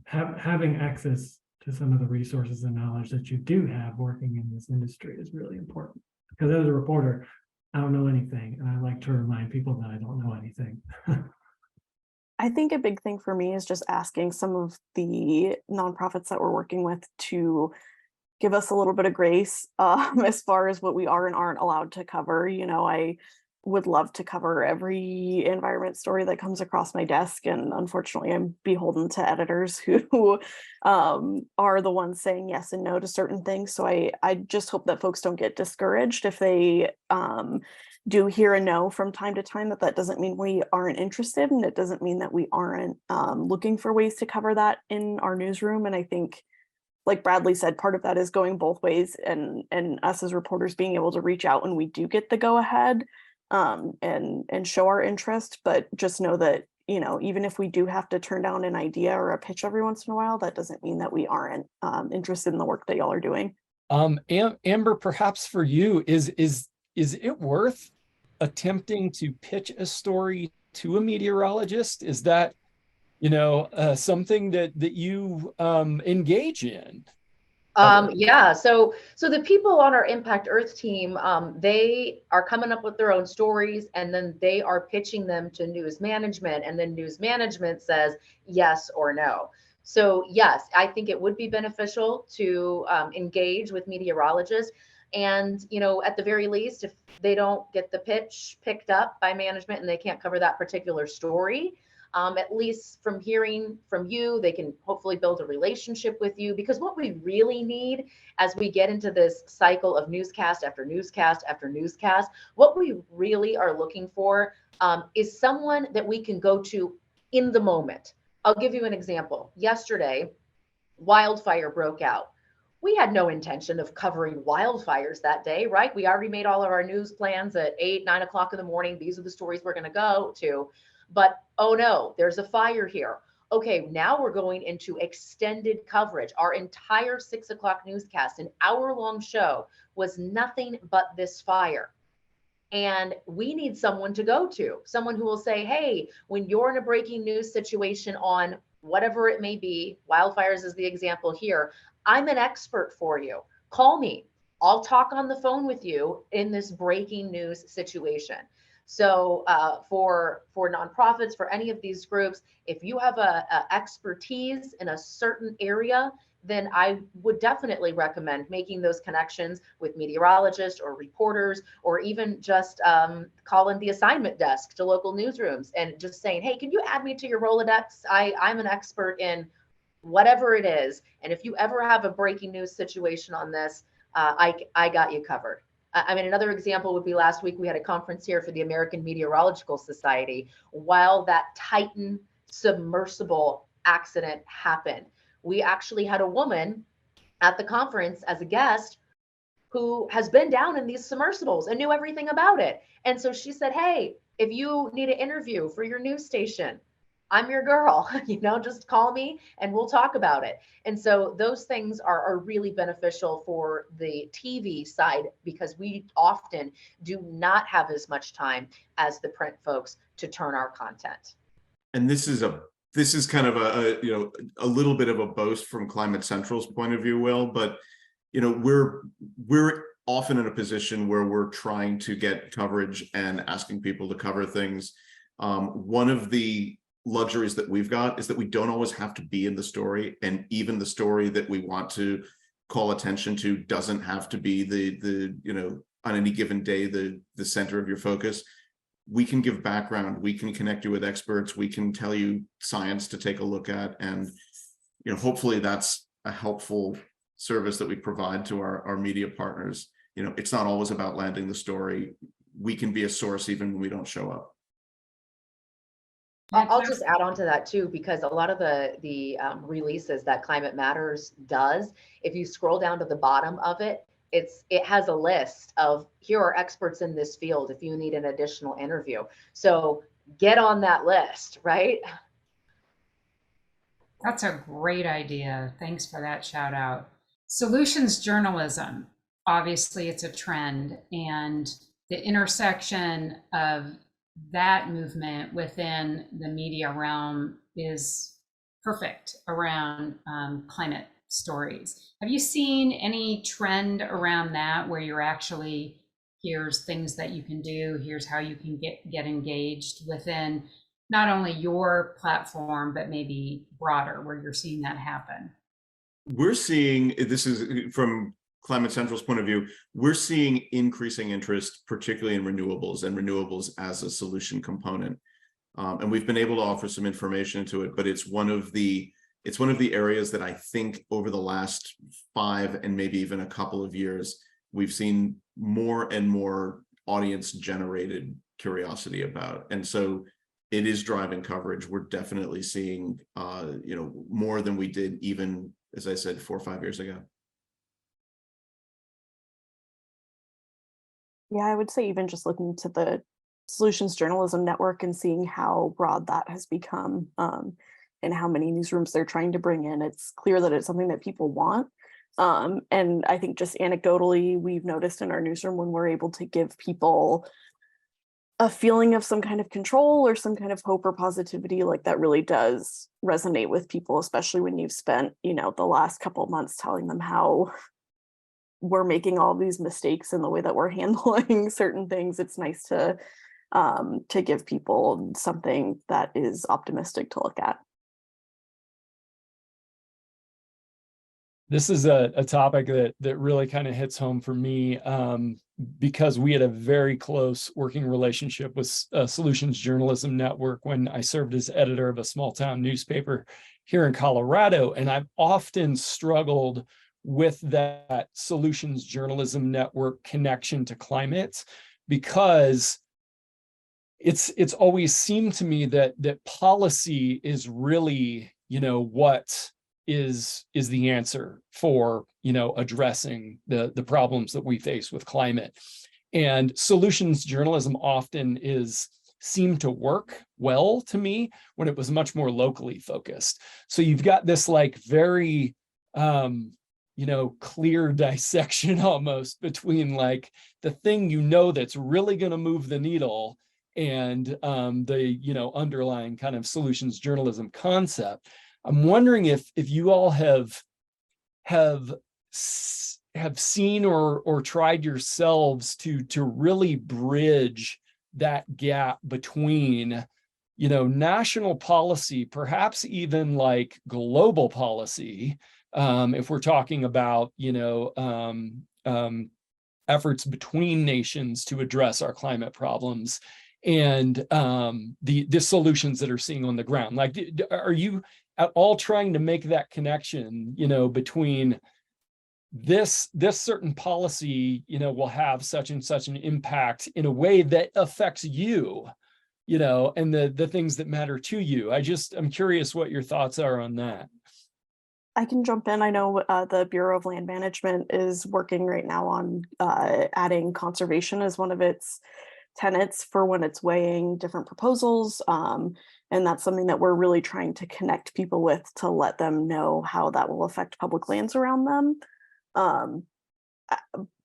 having access to some of the resources and knowledge that you do have working in this industry is really important. Because as a reporter, I don't know anything, and I like to remind people that I don't know anything. I think a big thing for me is just asking some of the nonprofits that we're working with to give us a little bit of grace as far as what we are and aren't allowed to cover. You know, I would love to cover every environment story that comes across my desk. And unfortunately, I'm beholden to editors who are the ones saying yes and no to certain things. So I just hope that folks don't get discouraged if they do hear a no from time to time. That doesn't mean we aren't interested, and it doesn't mean that we aren't looking for ways to cover that in our newsroom. And I think, like Bradley said, part of that is going both ways, and us as reporters being able to reach out when we do get the go ahead, and show our interest. But just know that, you know, even if we do have to turn down an idea or a pitch every once in a while, that doesn't mean that we aren't interested in the work that y'all are doing. Amber, perhaps for you, is it worth attempting to pitch a story to a meteorologist? Is that, you know, something that you engage in? Yeah, so the people on our Impact Earth team, they are coming up with their own stories, and then they are pitching them to news management, and then news management says yes or no. So yes, I think it would be beneficial to engage with meteorologists. And, you know, at the very least, if they don't get the pitch picked up by management and they can't cover that particular story, at least from hearing from you, they can hopefully build a relationship with you. Because what we really need as we get into this cycle of newscast after newscast after newscast, what we really are looking for is someone that we can go to in the moment. I'll give you an example. Yesterday, wildfire broke out. We had no intention of covering wildfires that day, right? We already made all of our news plans at 8, 9 o'clock in the morning. These are the stories we're going to go to. But oh no, there's a fire here. Okay, now we're going into extended coverage. Our entire 6 o'clock newscast, an hour-long show, was nothing but this fire. And we need someone to go to, someone who will say, hey, when you're in a breaking news situation on whatever it may be, wildfires is the example here, I'm an expert for you. Call me. I'll talk on the phone with you in this breaking news situation. So for nonprofits, for any of these groups, if you have a expertise in a certain area, then I would definitely recommend making those connections with meteorologists or reporters, or even just calling the assignment desk to local newsrooms and just saying, hey, can you add me to your Rolodex? I'm an expert in whatever it is. And if you ever have a breaking news situation on this, I got you covered. I mean, another example would be last week we had a conference here for the American Meteorological Society. While that Titan submersible accident happened, we actually had a woman at the conference as a guest who has been down in these submersibles and knew everything about it. And so she said, hey, if you need an interview for your news station, I'm your girl, you know, just call me and we'll talk about it. And so those things are really beneficial for the TV side, because we often do not have as much time as the print folks to turn our content. And this is kind of a little bit of a boast from Climate Central's point of view, Will, but you know, we're often in a position where we're trying to get coverage and asking people to cover things. One of the luxuries that we've got is that we don't always have to be in the story, and even the story that we want to call attention to doesn't have to be the you know, on any given day the center of your focus. We can give background, we can connect you with experts, we can tell you science to take a look at, and you know, hopefully that's a helpful service that we provide to our media partners. You know, it's not always about landing the story. We can be a source even when we don't show up. I'll just add on to that too, because a lot of the releases that Climate Matters does, if you scroll down to the bottom of it, it has a list of, here are experts in this field if you need an additional interview. So get on that list, right? That's a great idea. Thanks for that shout out. Solutions journalism, obviously it's a trend, and the intersection of that movement within the media realm is perfect around climate stories. Have you seen any trend around that, where you're actually, here's things that you can do, here's how you can get engaged within not only your platform, but maybe broader, where you're seeing that happen? We're seeing, this is from Climate Central's point of view, we're seeing increasing interest, particularly in renewables and renewables as a solution component. And we've been able to offer some information into it, but it's one of the areas that I think over the last 5 and maybe even a couple of years, we've seen more and more audience generated curiosity about. And so it is driving coverage. We're definitely seeing, more than we did even, as I said, 4 or 5 years ago. Yeah, I would say even just looking to the Solutions Journalism Network and seeing how broad that has become, and how many newsrooms they're trying to bring in, it's clear that it's something that people want. And I think just anecdotally, we've noticed in our newsroom when we're able to give people a feeling of some kind of control or some kind of hope or positivity, like that really does resonate with people, especially when you've spent, the last couple of months telling them how we're making all these mistakes in the way that we're handling certain things. It's nice to give people something that is optimistic to look at. This is a topic that really kind of hits home for me, because we had a very close working relationship with Solutions Journalism Network when I served as editor of a small town newspaper here in Colorado. And I've often struggled with that Solutions Journalism Network connection to climate, because it's always seemed to me that policy is really, what is the answer for, addressing the problems that we face with climate. And solutions journalism often seemed to work well to me when it was much more locally focused. So you've got this like very, clear dissection almost between like the thing, that's really going to move the needle and the, underlying kind of solutions journalism concept. I'm wondering if you all have seen or tried yourselves to really bridge that gap between, national policy, perhaps even like global policy, if we're talking about, efforts between nations to address our climate problems, and the solutions that are seeing on the ground. Like, are you at all trying to make that connection, between this certain policy, will have such and such an impact in a way that affects you, and the things that matter to you? I'm curious what your thoughts are on that. I can jump in. I know the Bureau of Land Management is working right now on adding conservation as one of its tenets for when it's weighing different proposals. And that's something that we're really trying to connect people with to let them know how that will affect public lands around them.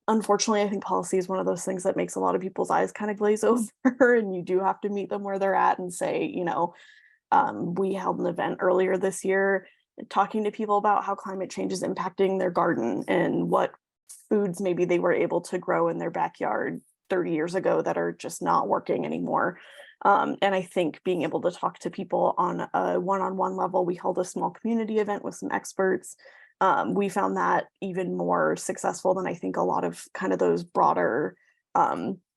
Unfortunately, I think policy is one of those things that makes a lot of people's eyes kind of glaze over, and you do have to meet them where they're at and say, we held an event earlier this year talking to people about how climate change is impacting their garden and what foods maybe they were able to grow in their backyard 30 years ago that are just not working anymore. And I think being able to talk to people on a one-on-one level, we held a small community event with some experts. We found that even more successful than I think a lot of kind of those broader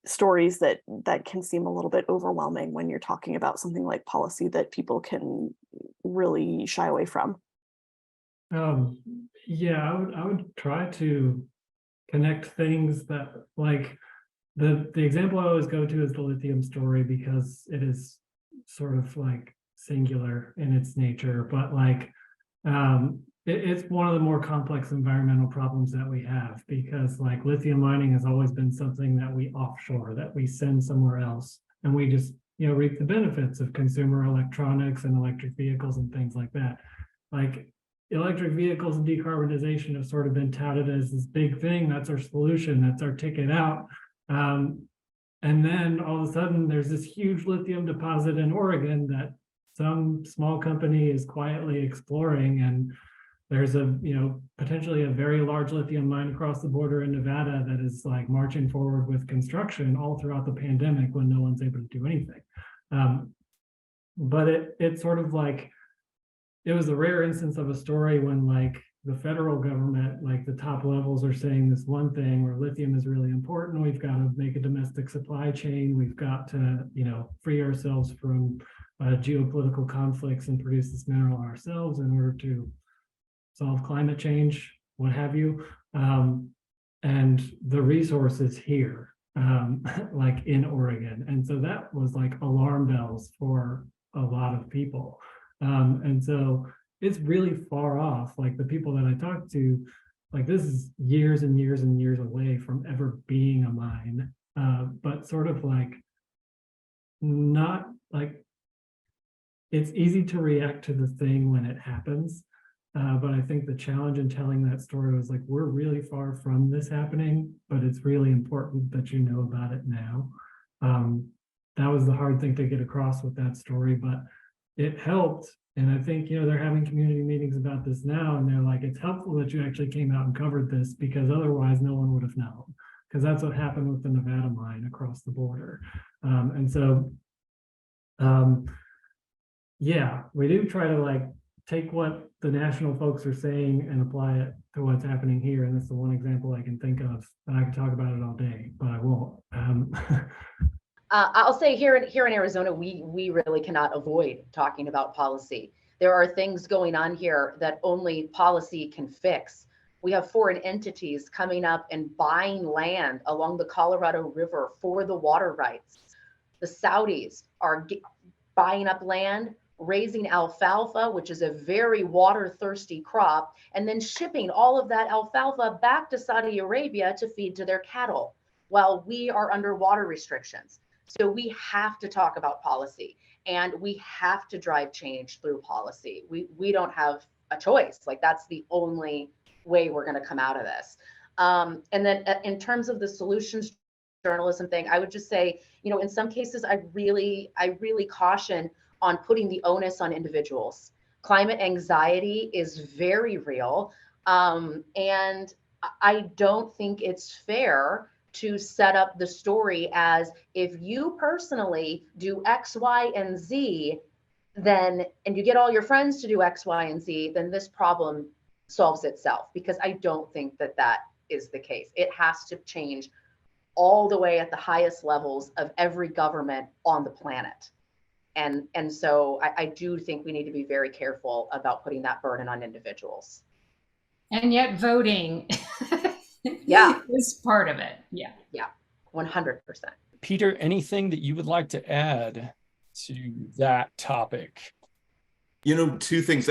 stories that can seem a little bit overwhelming when you're talking about something like policy that people can really shy away from. Yeah, I would try to connect things that, like, the example I always go to is the lithium story, because it is sort of like singular in its nature, but like it's one of the more complex environmental problems that we have, because like lithium mining has always been something that we offshore, that we send somewhere else, and we just reap the benefits of consumer electronics and electric vehicles and things like that. Like electric vehicles and decarbonization have sort of been touted as this big thing. That's our solution. That's our ticket out. And then all of a sudden there's this huge lithium deposit in Oregon that some small company is quietly exploring. And there's potentially a very large lithium mine across the border in Nevada that is like marching forward with construction all throughout the pandemic when no one's able to do anything. But it's sort of like, it was a rare instance of a story when like the federal government, like the top levels are saying this one thing where lithium is really important. We've got to make a domestic supply chain. We've got to, free ourselves from geopolitical conflicts and produce this mineral ourselves in order to solve climate change, what have you. And the resource is here, like in Oregon. And so that was like alarm bells for a lot of people. And so it's really far off. Like the people that I talked to, like this is years and years and years away from ever being a mine, but sort of like not like, it's easy to react to the thing when it happens. But I think the challenge in telling that story was like, we're really far from this happening, but it's really important that you know about it now. That was the hard thing to get across with that story, but it helped. And I think, they're having community meetings about this now, and they're like, it's helpful that you actually came out and covered this, because otherwise no one would have known, because that's what happened with the Nevada mine across the border. Yeah, we do try to like take what the national folks are saying and apply it to what's happening here. And that's the one example I can think of. And I could talk about it all day, but I won't. I'll say here in Arizona, we really cannot avoid talking about policy. There are things going on here that only policy can fix. We have foreign entities coming up and buying land along the Colorado River for the water rights. The Saudis are buying up land, raising alfalfa, which is a very water thirsty crop, and then shipping all of that alfalfa back to Saudi Arabia to feed to their cattle while we are under water restrictions. So we have to talk about policy, and we have to drive change through policy. We don't have a choice. Like that's the only way we're going to come out of this. And then in terms of the solutions journalism thing, I would just say, in some cases, I really caution on putting the onus on individuals. Climate anxiety is very real. And I don't think it's fair to set up the story as if you personally do X, Y, and Z, and you get all your friends to do X, Y, and Z, then this problem solves itself, because I don't think that is the case. It has to change all the way at the highest levels of every government on the planet. And so I do think we need to be very careful about putting that burden on individuals. And yet voting Yeah, is part of it. Yeah. 100%. Peter, anything that you would like to add to that topic? Two things.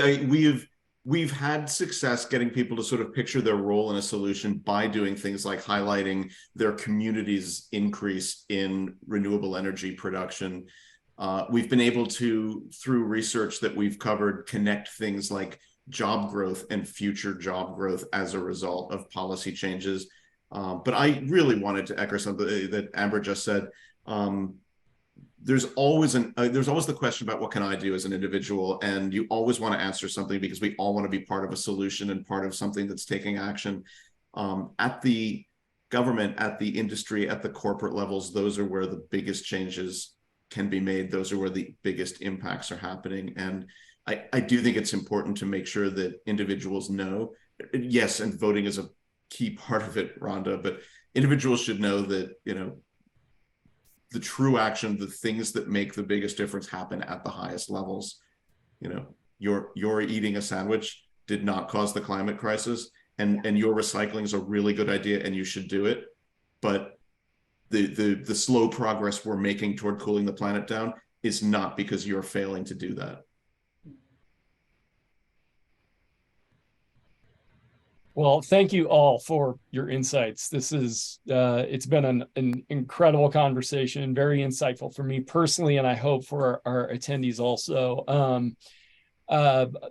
We've had success getting people to sort of picture their role in a solution by doing things like highlighting their community's increase in renewable energy production. We've been able to, through research that we've covered, connect things like job growth and future job growth as a result of policy changes. But I really wanted to echo something that Amber just said. There's always the question about what can I do as an individual, and you always want to answer something because we all want to be part of a solution and part of something that's taking action. At the government, at the industry, at the corporate levels, those are where the biggest changes can be made. Those are where the biggest impacts are happening. And I do think it's important to make sure that individuals know, yes, and voting is a key part of it, Rhonda, but individuals should know that, the true action, the things that make the biggest difference happen at the highest levels. Your eating a sandwich did not cause the climate crisis, and your recycling is a really good idea and you should do it. But the slow progress we're making toward cooling the planet down is not because you're failing to do that. Well, thank you all for your insights. This is, it's been an incredible conversation, very insightful for me personally, and I hope for our attendees also.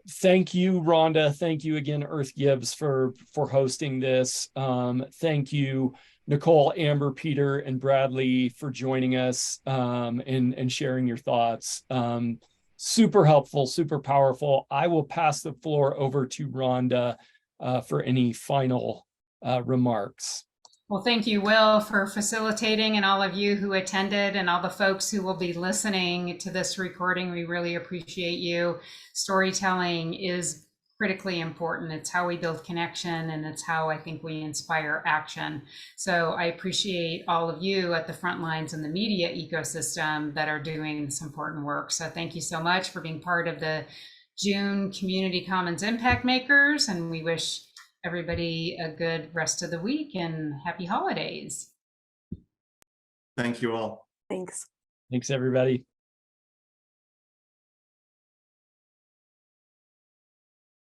Thank you, Rhonda. Thank you again, Earth Gives, for hosting this. Thank you, Nicole, Amber, Peter, and Bradley for joining us and sharing your thoughts. Super helpful, super powerful. I will pass the floor over to Rhonda for any final remarks. Well, thank you, Will, for facilitating, and all of you who attended and all the folks who will be listening to this recording. We really appreciate you. Storytelling is critically important. It's how we build connection, and it's how I think we inspire action. So I appreciate all of you at the front lines in the media ecosystem that are doing this important work. So thank you so much for being part of the June Community Commons Impact Makers, and we wish everybody a good rest of the week and happy holidays. Thank you all. Thanks. Thanks, everybody.